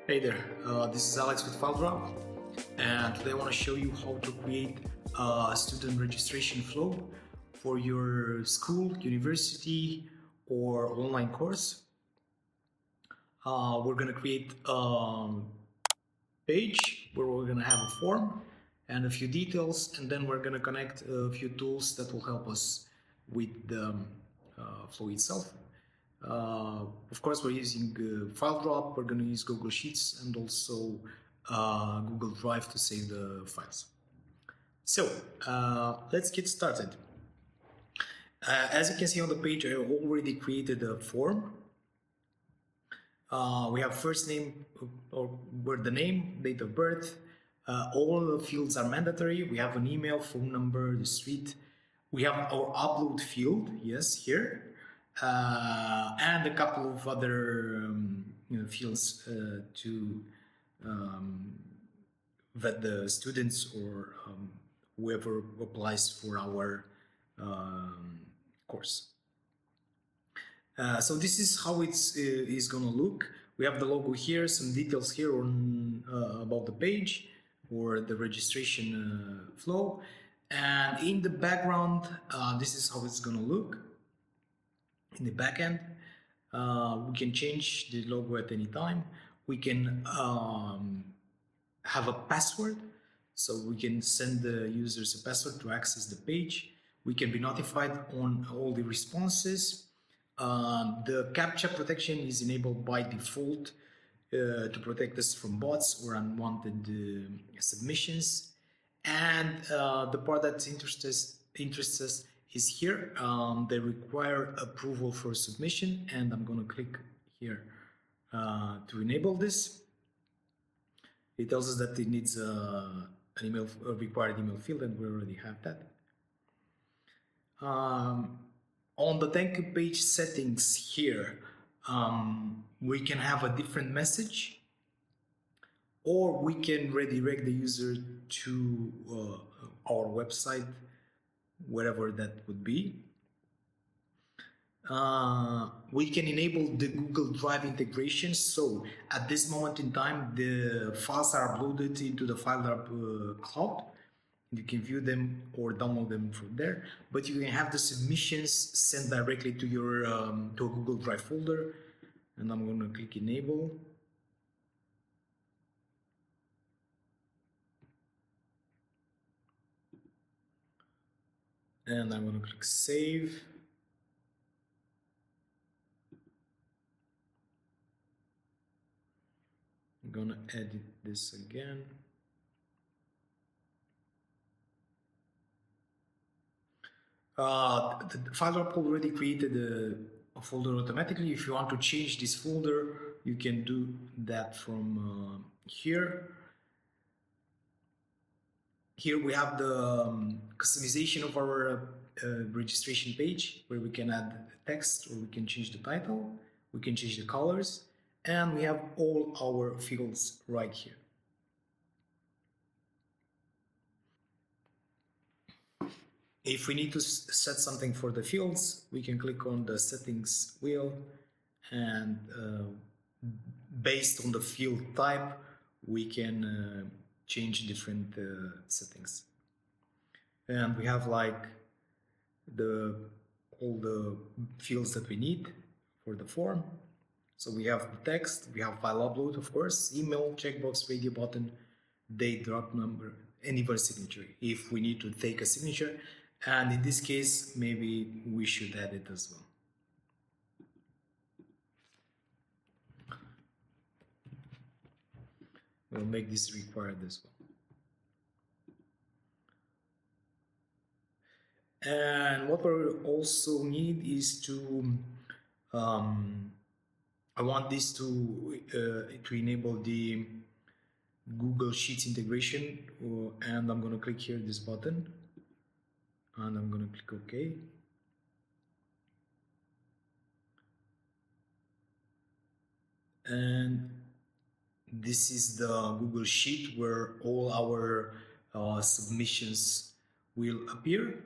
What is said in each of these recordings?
Hey there, this is Alex with FileDrop, and today I want to show you how to create a student registration flow for your school, university, or online course. We're going to create a page where we're going to have a form and a few details, and then we're going to connect a few tools that will help us with the flow itself. Of course, we're using FileDrop, we're going to use Google Sheets and also Google Drive to save the files. So let's get started. As you can see on the page, I already created a form. We have first name or the name, date of birth. All the fields are mandatory. We have an email, phone number, the street. We have our upload field, yes, here. And a couple of other fields to vet the students or whoever applies for our course. So this is how it's is going to look. We have the logo here, some details here on about the page or the registration flow, and in the background, this is how it's going to look. In the backend, we can change the logo at any time. We can have a password, so we can send the users a password to access the page. We can be notified on all the responses. The CAPTCHA protection is enabled by default to protect us from bots or unwanted submissions. And the part that interests us is here. They require approval for submission, and I'm going to click here to enable this. It tells us that it needs a required email field, and we already have that. On the thank you page settings here, we can have a different message, or we can redirect the user to our website, wherever that would be. We can enable the Google Drive integration. So at this moment in time, the files are uploaded into the FileDrop cloud. You can view them or download them from there, but you can have the submissions sent directly to your to a Google Drive folder. And I'm going to click enable. And I'm going to click save. I'm going to edit this again. The FileDrop already created a folder automatically. If you want to change this folder, you can do that from here. Here we have the customization of our registration page, where we can add text or we can change the title, we can change the colors, and we have all our fields right here. If we need to set something for the fields, we can click on the settings wheel, and based on the field type, we can change different settings. And we have like all the fields that we need for the form. So we have the text, we have file upload, of course, email, checkbox, radio button, date, drop number, anywhere signature if we need to take a signature. And in this case, maybe we should add it as well. We'll make this required as well. And what we also need is to, I want this to enable the Google Sheets integration, and I'm going to click here this button. And I'm going to click OK. And this is the Google Sheet where all our submissions will appear.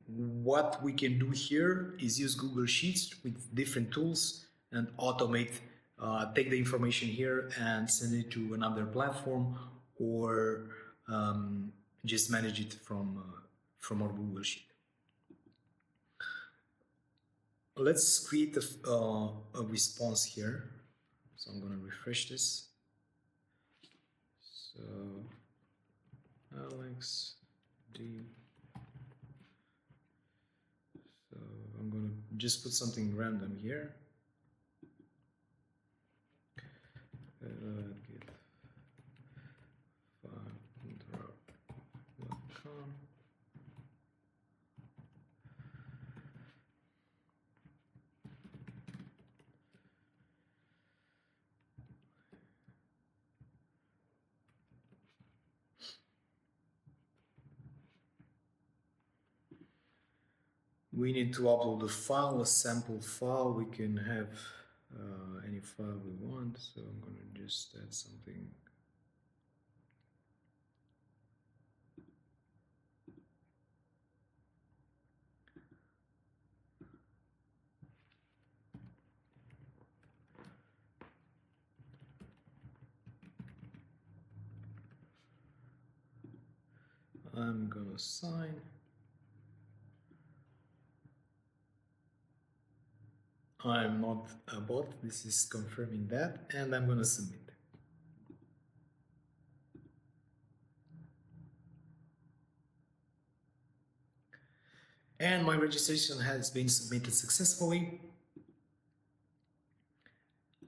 What we can do here is use Google Sheets with different tools and automate, take the information here and send it to another platform, or just manage it from our Google Sheet. Let's create a response here. So I'm going to refresh this. So Alex D. So I'm going to just put something random here. Get FileDrop.com. We need to upload a file, a sample file. We can have any file we want, so I'm going to just add something. I'm going to sign. I'm not a bot, this is confirming that, and I'm going to submit. And my registration has been submitted successfully.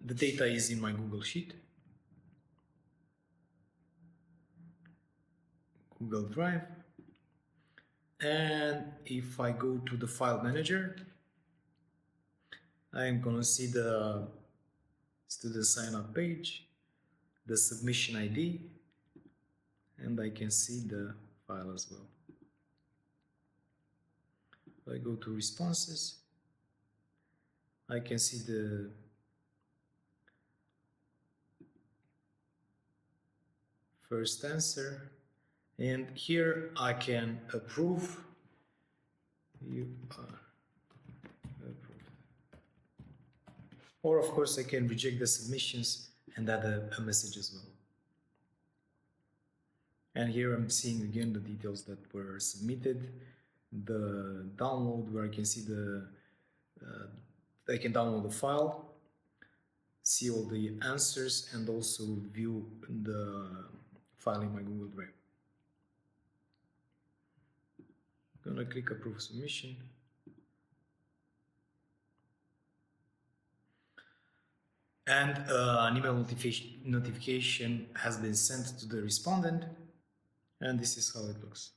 The data is in my Google Sheet, Google Drive, and if I go to the file manager, I'm going to see the student sign up page, the submission ID, and I can see the file as well. If I go to responses, I can see the first answer, and here I can approve. You are approved. Or of course I can reject the submissions and add a message as well. And here I'm seeing again the details that were submitted, the download where I can see I can download the file, see all the answers, and also view the file in my Google Drive. I'm gonna click approve submission. And an email notification has been sent to the respondent, and this is how it looks.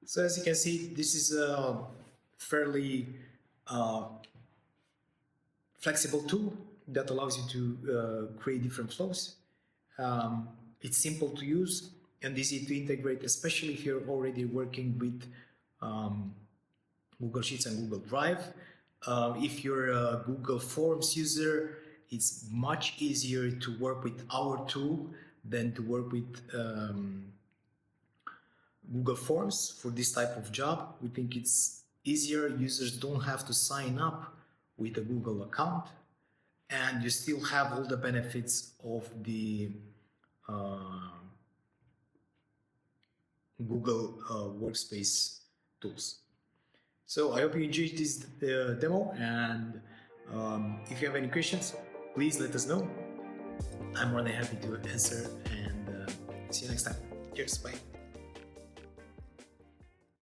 So as you can see, this is a fairly flexible tool that allows you to create different flows. It's simple to use and easy to integrate, especially if you're already working with Google Sheets and Google Drive. If you're a Google Forms user, it's much easier to work with our tool than to work with Google Forms for this type of job. We think it's easier. Users don't have to sign up with a Google account, and you still have all the benefits of the Google Workspace tools. So I hope you enjoyed this demo, and if you have any questions, please let us know. I'm more than happy to answer, and see you next time. Cheers, bye.